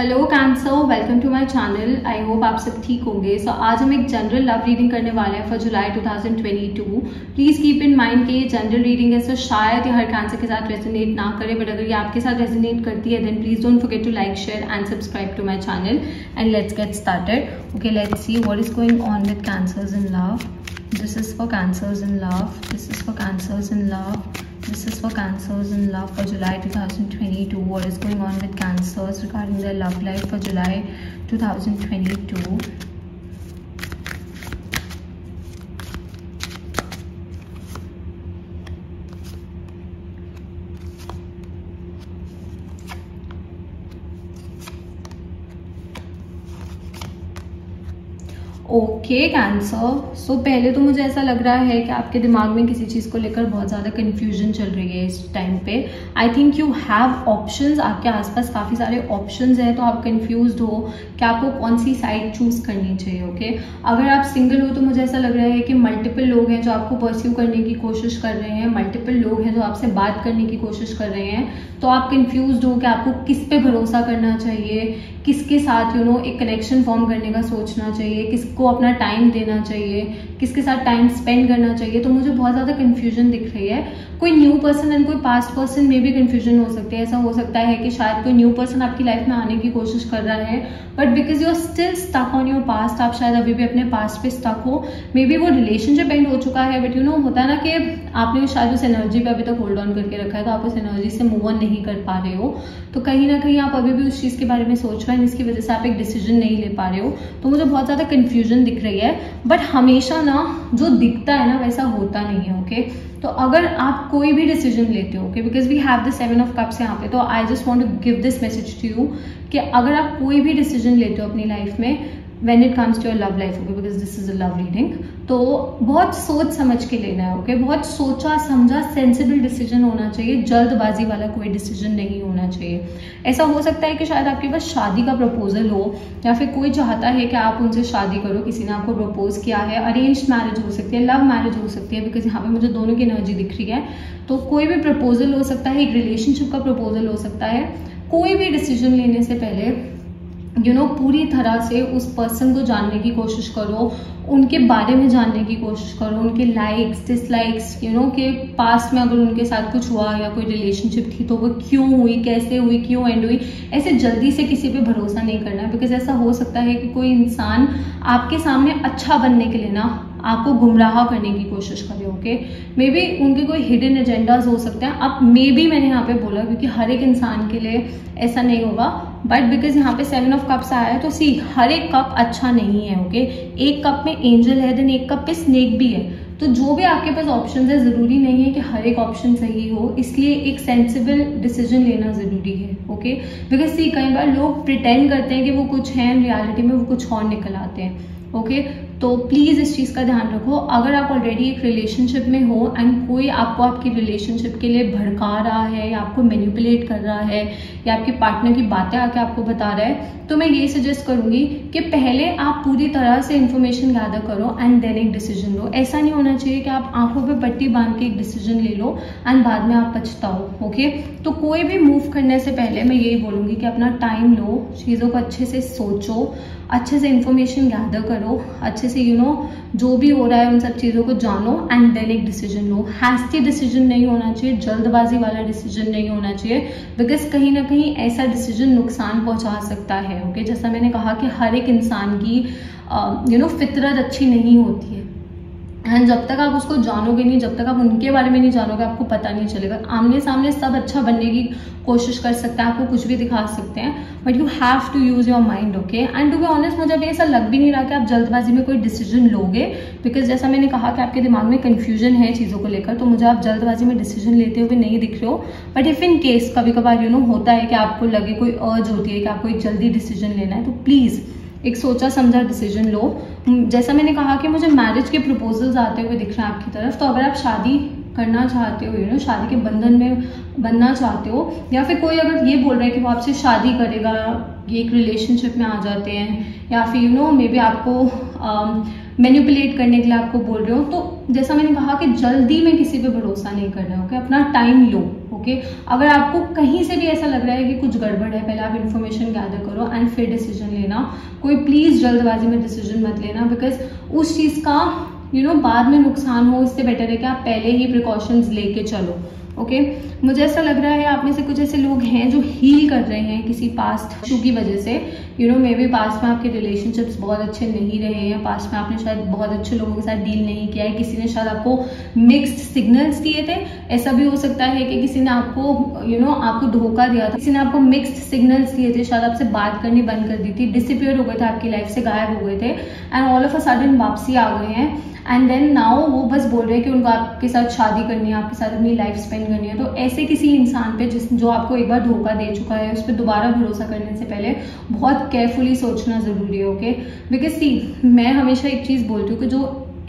Hello cancer, welcome to my channel. I hope आप सब ठीक होंगे। आज हम एक जनरल लव रीडिंग करने वाले हैं for July 2022। Please keep in mind कि ये जनरल रीडिंग है, शायद ये हर कैंसर के साथ रेजोनेट ना करे, बट अगर ये आपके साथ रेजोनेट करती है then please don't forget to like, share and subscribe to my channel and let's get started. Okay, let's see what is going on with cancers in love. This is for cancers in love. This is for cancers in love. This is for cancers in love for July 2022. What is going on with cancers regarding their love life for July 2022? Okay cancer, so पहले तो मुझे ऐसा लग रहा है कि आपके दिमाग में किसी चीज़ को लेकर बहुत ज़्यादा कन्फ्यूजन चल रही है इस टाइम पे। I think you have options, आपके आसपास काफ़ी सारे ऑप्शंस हैं, तो आप कंफ्यूज्ड हो कि आपको कौन सी साइड चूज करनी चाहिए। ओके, अगर आप सिंगल हो तो मुझे ऐसा लग रहा है कि मल्टीपल लोग हैं जो आपको परस्यू करने की कोशिश कर रहे हैं, मल्टीपल लोग हैं जो आपसे बात करने की कोशिश कर रहे हैं, तो आप कंफ्यूज्ड हो कि आपको किस पे भरोसा करना चाहिए, किसके साथ एक कनेक्शन फॉर्म करने का सोचना चाहिए, किसको अपना टाइम देना चाहिए, किसके साथ टाइम स्पेंड करना चाहिए। तो मुझे बहुत ज़्यादा कन्फ्यूजन दिख रही है। कोई न्यू पर्सन एंड कोई पास्ट पर्सन में भी कन्फ्यूजन हो सकती है। ऐसा हो सकता है कि शायद कोई न्यू पर्सन आपकी लाइफ में आने की कोशिश कर रहा है, but because you are still stuck on your past, आप शायद अभी भी अपने पास्ट पे स्टक हो। मे बी वो रिलेशनशिप एंड हो चुका है, बट होता है ना कि आपने शायद उस एनर्जी पे अभी तक होल्ड ऑन करके रखा है, तो आप उस एनर्जी से मूव ऑन नहीं कर पा रहे हो। तो कहीं ना कहीं आप अभी भी उस चीज़ के बारे में सोच रहे हैं, जिसकी वजह से आप एक डिसीजन नहीं ले पा रहे हो। तो मुझे बहुत ज़्यादा कन्फ्यूजन दिख रही है, बट हमेशा ना जो दिखता है ना वैसा होता नहीं है। ओके, तो अगर आप कोई भी डिसीजन लेते हो, okay, because we have the 7 of cups यहाँ पे, तो I just want to give this message to you कि अगर आप कोई भी डिसीजन लेते हो अपनी लाइफ में when it comes to your love life, okay, because this is a love reading, तो बहुत सोच समझ के लेना है। ओके, बहुत सोचा समझा सेंसिबल डिसीजन होना चाहिए, जल्दबाजी वाला कोई डिसीजन नहीं होना चाहिए। ऐसा हो सकता है कि शायद आपके पास शादी का प्रपोजल हो, या फिर कोई चाहता है कि आप उनसे शादी करो, किसी ने आपको प्रपोज किया है, अरेंज मैरिज हो सकती है, लव मैरिज हो सकती है, बिकॉज यहाँ पे मुझे दोनों की एनर्जी दिख रही है। तो कोई भी प्रपोजल हो सकता है, एक रिलेशनशिप का प्रपोजल हो सकता है। कोई भी डिसीजन लेने से पहले पूरी तरह से उस पर्सन को जानने की कोशिश करो, उनके बारे में जानने की कोशिश करो, उनके लाइक्स डिसलाइक्स, के पास्ट में अगर उनके साथ कुछ हुआ या कोई रिलेशनशिप थी तो वो क्यों हुई, कैसे हुई, क्यों एंड हुई। ऐसे जल्दी से किसी पे भरोसा नहीं करना है, बिकॉज ऐसा हो सकता है कि कोई इंसान आपके सामने अच्छा बनने के लिए ना आपको गुमराह करने की कोशिश करे। ओके, मे बी उनके कोई हिडन एजेंडाज हो सकते हैं। अब मे बी मैंने यहाँ पे बोला क्योंकि हर एक इंसान के लिए ऐसा नहीं होगा, बट बिकॉज यहाँ पे 7 ऑफ कप्स आया है, तो सी हर एक कप अच्छा नहीं है। ओके, एक कप में एंजल है, देन एक कप पे स्नेक भी है। तो जो भी आपके पास ऑप्शन है, जरूरी नहीं है कि हर एक ऑप्शन सही हो, इसलिए एक सेंसिबल डिसीजन लेना जरूरी है। ओके, बिकॉज सी कई बार लोग प्रिटेंड करते हैं कि वो कुछ है, रियलिटी में वो कुछ और निकल आते हैं। ओके, तो प्लीज़ इस चीज़ का ध्यान रखो। अगर आप ऑलरेडी एक रिलेशनशिप में हो एंड कोई आपको आपकी रिलेशनशिप के लिए भड़का रहा है, या आपको मैनिपुलेट कर रहा है, या आपके पार्टनर की बातें आके आपको बता रहा है, तो मैं ये सजेस्ट करूंगी कि पहले आप पूरी तरह से इन्फॉर्मेशन गैदर करो एंड देन एक डिसीजन लो। ऐसा नहीं होना चाहिए कि आप आंखों पे पट्टी बांध के एक डिसीजन ले लो एंड बाद में आप पछताओ। ओके, तो कोई भी मूव करने से पहले मैं यही बोलूंगी कि अपना टाइम लो, चीज़ों को अच्छे से सोचो, अच्छे से इन्फॉर्मेशन गैदर करो, अच्छे से जो भी हो रहा है उन सब चीज़ों को जानो एंड देन एक डिसीजन लो। हैस्टी डिसीजन नहीं होना चाहिए, जल्दबाजी वाला डिसीजन नहीं होना चाहिए, बिकॉज कहीं ना कहीं ऐसा डिसीजन नुकसान पहुंचा सकता है। ओके, जैसा मैंने कहा कि हर एक इंसान की फितरत अच्छी नहीं होती है, एंड जब तक आप उसको जानोगे नहीं, जब तक आप उनके बारे में नहीं जानोगे, आपको पता नहीं चलेगा। आमने सामने सब अच्छा बनने की कोशिश कर सकते हैं, आपको कुछ भी दिखा सकते हैं, but you have to use your mind. Okay, and to be honest मुझे अभी ऐसा लग भी नहीं रहा कि आप जल्दबाजी में कोई डिसीजन लोगे, बिकॉज जैसा मैंने कहा कि आपके दिमाग में कन्फ्यूजन है चीज़ों को लेकर, तो मुझे आप जल्दबाजी में डिसीजन लेते हुए नहीं दिख रहे हो। बट इफ इन केस कभी कभार होता है कि आपको लगे, कोई अर्ज होती है कि आपको एक जल्दी डिसीजन लेना है, तो प्लीज़ एक सोचा समझा डिसीजन लो। जैसा मैंने कहा कि मुझे मैरिज के प्रपोजल्स आते हुए दिख रहे हैं आपकी तरफ, तो अगर आप शादी करना चाहते हो, यू नो शादी के बंधन में बनना चाहते हो, या फिर कोई अगर ये बोल रहा है कि वो आपसे शादी करेगा, ये एक रिलेशनशिप में आ जाते हैं, या फिर यू नो मे बी आपको मैनिपुलेट करने के लिए आपको बोल रहे हो, तो जैसा मैंने कहा कि जल्दी में किसी पे भरोसा नहीं करना है। ओके, अपना टाइम लो। ओके, अगर आपको कहीं से भी ऐसा लग रहा है कि कुछ गड़बड़ है, पहले आप इन्फॉर्मेशन गैदर करो एंड फिर डिसीजन लेना। कोई प्लीज जल्दबाजी में डिसीजन मत लेना, बिकॉज उस चीज का यू नो बाद में नुकसान हो, इससे बेटर है कि आप पहले ही प्रिकॉशंस लेके चलो। ओके, मुझे ऐसा लग रहा है आप में से कुछ ऐसे लोग हैं जो हील कर रहे हैं किसी पास्ट इशू की वजह से। You know may be past में आपके रिलेशनशिप्स बहुत अच्छे नहीं रहे हैं, पास्ट में आपने शायद बहुत अच्छे लोगों के साथ डील नहीं किया है, किसी ने शायद आपको मिक्स्ड सिग्नल्स दिए थे। ऐसा भी हो सकता है कि किसी ने आपको यू नो आपको धोखा दिया था, किसी ने आपको मिक्स्ड सिग्नल्स दिए थे, शायद आपसे बात करनी बंद कर दी थी, डिसअपियर हो गए थे, आपकी लाइफ से गायब हो गए थे, and all of a sudden वापसी आ गए हैं, एंड देन नाउ वो बस बोल रहे हैं कि उनको आपके साथ शादी करनी है, आपके साथ अपनी लाइफ स्पेंड करनी है। तो ऐसे किसी इंसान पे जो आपको एक बार धोखा दे चुका है, उस पर दोबारा भरोसा करने से पहले बहुत केयरफुली सोचना जरूरी है। ओके, बिकॉज सी मैं हमेशा एक चीज बोलती हूँ कि जो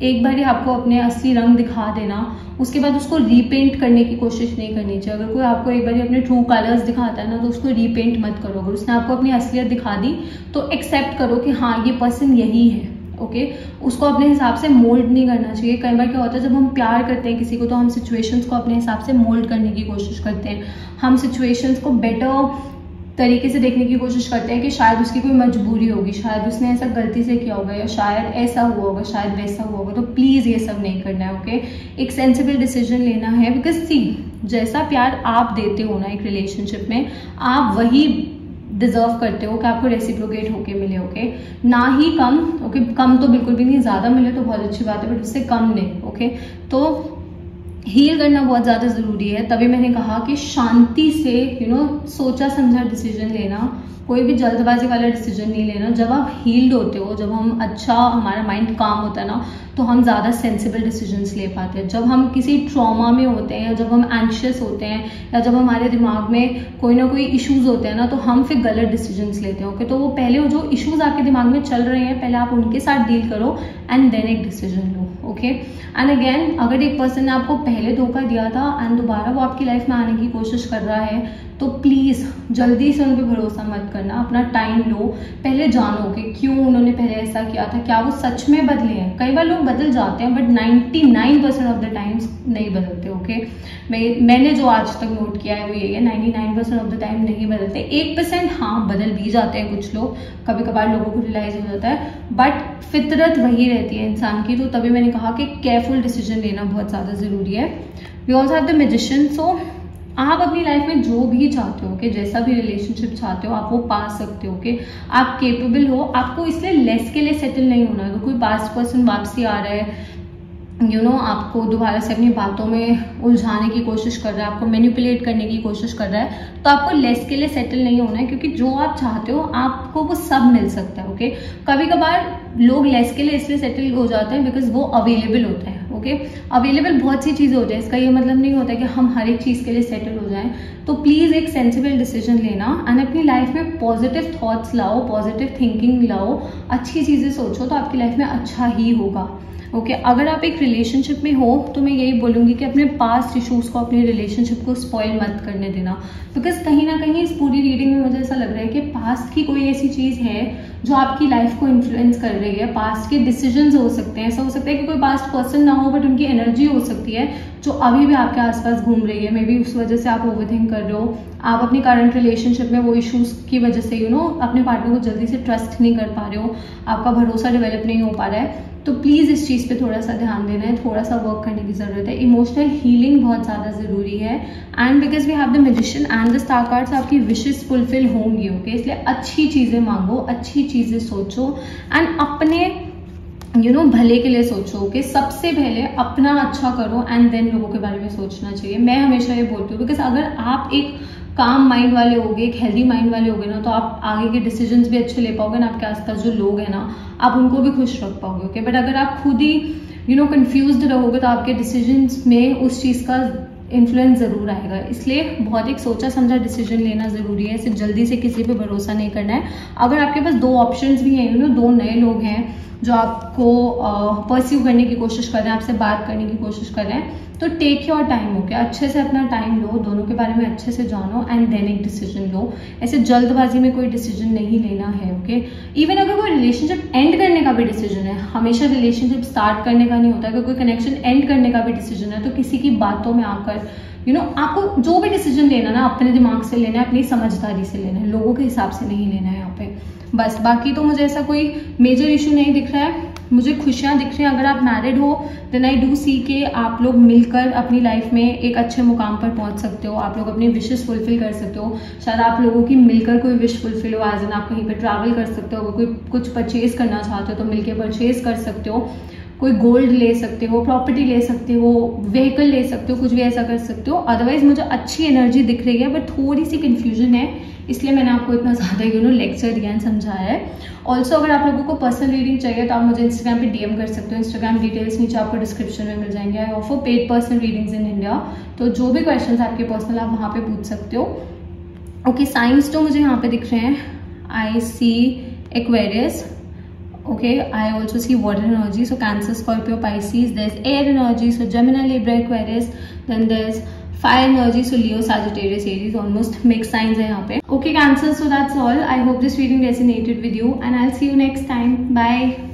एक बार ही आपको अपने असली रंग दिखा देना, उसके बाद उसको रीपेंट करने की कोशिश नहीं करनी चाहिए। अगर कोई आपको एक बार अपने ट्रू कलर्स दिखाता है ना, तो उसको रीपेंट मत करो। अगर उसने आपको अपनी असलियत दिखा दी तो एक्सेप्ट करो कि हाँ ये पर्सन यही है। ओके, उसको अपने हिसाब से मोल्ड नहीं करना चाहिए। कई बार क्या होता है, जब हम प्यार करते हैं किसी को तो हम सिचुएशंस को अपने हिसाब से मोल्ड करने की कोशिश करते हैं, हम सिचुएशंस को बेटर तरीके से देखने की कोशिश करते हैं कि शायद उसकी कोई मजबूरी होगी, शायद उसने ऐसा गलती से किया होगा, या शायद ऐसा हुआ होगा, शायद वैसा हुआ होगा। तो प्लीज ये सब नहीं करना है। ओके, एक सेंसिबल डिसीजन लेना है, बिकॉज सी जैसा प्यार आप देते हो ना एक रिलेशनशिप में, आप वही डिजर्व करते हो कि आपको रेसिप्रोकेट होके मिले। ओके, ना ही कम। ओके, कम तो बिल्कुल भी नहीं, ज्यादा मिले तो बहुत अच्छी बात है, बट उससे कम नहीं। ओके, तो हील करना बहुत ज्यादा जरूरी है। तभी मैंने कहा कि शांति से यू नो सोचा समझा डिसीजन लेना, कोई भी जल्दबाजी वाला डिसीजन नहीं लेना। जब आप हील्ड होते हो, जब हम अच्छा हमारा माइंड काम होता है ना, तो हम ज़्यादा सेंसिबल डिसीजंस ले पाते हैं। जब हम किसी ट्रॉमा में होते हैं, या जब हम एंशियस होते हैं, या जब हमारे दिमाग में कोई ना कोई इश्यूज होते हैं ना, तो हम फिर गलत डिसीजंस लेते हैं। ओके, तो वो पहले जो इश्यूज आपके दिमाग में चल रहे हैं, पहले आप उनके साथ डील करो एंड देन एक decision low. Okay, and again अगर एक पर्सन ने आपको पहले धोखा दिया था एंड दोबारा वो आपकी लाइफ में आने की कोशिश कर रहा है, तो प्लीज जल्दी से उन पर भरोसा मत करना। अपना टाइम लो, पहले जानो कि क्यों उन्होंने पहले ऐसा किया था, क्या वो सच में बदले हैं। कई बार लोग बदल जाते हैं, बट 99% ऑफ द टाइम्स नहीं बदलते। ओके, मैंने जो आज तक नोट किया है वो ये है, 99% ऑफ द टाइम नहीं बदलते। 1% हाँ बदल भी जाते हैं कुछ लोग, कभी कभार लोगों को रियलाइज हो जाता है, बट फितरत वही रहती है इंसान की। तो तभी मैंने कहा कि केयरफुल डिसीजन लेना बहुत ज्यादा जरूरी है। We also have the magician. So आप अपनी लाइफ में जो भी चाहते हो, कि जैसा भी रिलेशनशिप चाहते हो, आप वो पा सकते हो। कि आप केपेबल हो, आपको इसलिए लेस के लिए सेटल नहीं होना। अगर कोई पास्ट पर्सन वापसी आ रहा है, यू नो आपको दोबारा से अपनी बातों में उलझाने की कोशिश कर रहा है, आपको मैनिपुलेट करने की कोशिश कर रहा है, तो आपको लेस के लिए सेटल नहीं होना है, क्योंकि जो आप चाहते हो आपको वो सब मिल सकता है। ओके, कभी कभार लोग लेस के लिए इसलिए सेटल हो जाते हैं बिकॉज वो अवेलेबल होता है। ओके, अवेलेबल बहुत सी चीजें होती है, इसका ये मतलब नहीं होता कि हम हर एक चीज के लिए सेटल हो जाएं। तो प्लीज एक सेंसिबल डिसीजन लेना एंड अपनी लाइफ में पॉजिटिव थॉट्स लाओ, पॉजिटिव थिंकिंग लाओ, अच्छी चीजें सोचो, तो आपकी लाइफ में अच्छा ही होगा। ओके, अगर आप एक रिलेशनशिप में हो तो मैं यही बोलूंगी कि अपने पास्ट इश्यूज को, अपने रिलेशनशिप को स्पॉइल मत करने देना। बिकॉज कहीं ना कहीं इस पूरी रीडिंग में मुझे ऐसा लग रहा है कि पास्ट की कोई ऐसी चीज है जो आपकी लाइफ को इन्फ्लुएंस कर रही है। पास्ट के डिसीजंस हो सकते हैं, ऐसा हो सकता है कि कोई पास्ट पर्सन ना हो, बट उनकी एनर्जी हो सकती है जो अभी भी आपके आसपास घूम रही है। मे बी उस वजह से आप ओवरथिंक कर रहे हो, आप अपनी करंट रिलेशनशिप में वो इश्यूज की वजह से अपने पार्टनर को जल्दी से ट्रस्ट नहीं कर पा रहे हो, आपका भरोसा डेवलप नहीं हो पा रहा है। तो प्लीज इस चीज पे थोड़ा सा ध्यान देना है, थोड़ा सा वर्क करने की जरूरत है। इमोशनल हीलिंग बहुत ज्यादा जरूरी है, and because we have the magician and the star cards, आपकी विशेस फुलफिल होंगी। ओके, इसलिए अच्छी चीजें मांगो, अच्छी चीजें सोचो, एंड अपने भले के लिए सोचो कि सबसे पहले अपना अच्छा करो एंड देन लोगों के बारे में सोचना चाहिए। मैं हमेशा ये बोलती हूँ, बिकॉज अगर आप एक काम माइंड वाले होगे, एक हेल्दी माइंड वाले होगे ना, तो आप आगे के डिसीजंस भी अच्छे ले पाओगे ना, आपके आसपास जो लोग हैं ना, आप उनको भी खुश रख पाओगे। ओके, बट अगर आप खुद ही कंफ्यूज्ड रहोगे तो आपके डिसीजंस में उस चीज का इन्फ्लुएंस जरूर आएगा। इसलिए बहुत एक सोचा समझा डिसीजन लेना जरूरी है, सिर्फ जल्दी से किसी पे भरोसा नहीं करना है। अगर आपके पास दो ऑप्शंस भी हैं, दो नए लोग हैं, जो आपको परस्यू करने की कोशिश कर रहे हैं, आपसे बात करने की कोशिश कर रहे हैं, तो टेक योर टाइम। ओके, अच्छे से अपना टाइम लो, दोनों के बारे में अच्छे से जानो एंड देन एक डिसीजन लो। ऐसे जल्दबाजी में कोई डिसीजन नहीं लेना है। ओके, इवन अगर कोई रिलेशनशिप एंड करने का भी डिसीजन है, हमेशा रिलेशनशिप स्टार्ट करने का नहीं होता। अगर कोई कनेक्शन एंड करने का भी डिसीजन है तो किसी की बातों में आकर आपको जो भी डिसीजन लेना ना अपने दिमाग से लेना है, अपनी समझदारी से लेना है, लोगों के हिसाब से नहीं लेना है यहाँ पे। बस बाकी तो मुझे ऐसा कोई मेजर इशू नहीं दिख रहा है, मुझे खुशियां दिख रही हैं। अगर आप मैरिड हो देन आई डू सी के आप लोग मिलकर अपनी लाइफ में एक अच्छे मुकाम पर पहुंच सकते हो, आप लोग अपनी विशेस फुलफिल कर सकते हो। शायद आप लोगों की मिलकर कोई विश फुलफिल हो, एज एन आप कहीं पर ट्रैवल कर सकते हो, कोई कुछ परचेज करना चाहते हो तो मिलकर परचेज कर सकते हो, कोई गोल्ड ले सकते हो, प्रॉपर्टी ले सकते हो, व्हीकल ले सकते हो, कुछ भी ऐसा कर सकते हो। अदरवाइज मुझे अच्छी एनर्जी दिख रही है, बट थोड़ी सी कंफ्यूजन है, इसलिए मैंने आपको इतना ज़्यादा लेक्चर दिया एंड समझाया है। ऑल्सो अगर आप लोगों को पर्सनल रीडिंग चाहिए तो आप मुझे इंस्टाग्राम पे डीएम कर सकते हो। इंस्टाग्राम डिटेल्स नीचे आपको डिस्क्रिप्शन में मिल जाएंगे। I offer paid personal readings in India, तो जो भी क्वेश्चन आपके पर्सनल आप वहाँ पे पूछ सकते हो। ओके, साइंस तो मुझे यहाँ पे दिख रहे हैं, आई सी Aquarius. Okay, I also see water energy, so Cancer, Scorpio, Pisces. There's air energy, so Gemini, Libra, Aquarius. Then there's fire energy, so Leo, Sagittarius, Aries. Almost mixed signs है यहाँ पे. Okay, Cancer, so that's all. I hope this reading resonated with you, and I'll see you next time. Bye.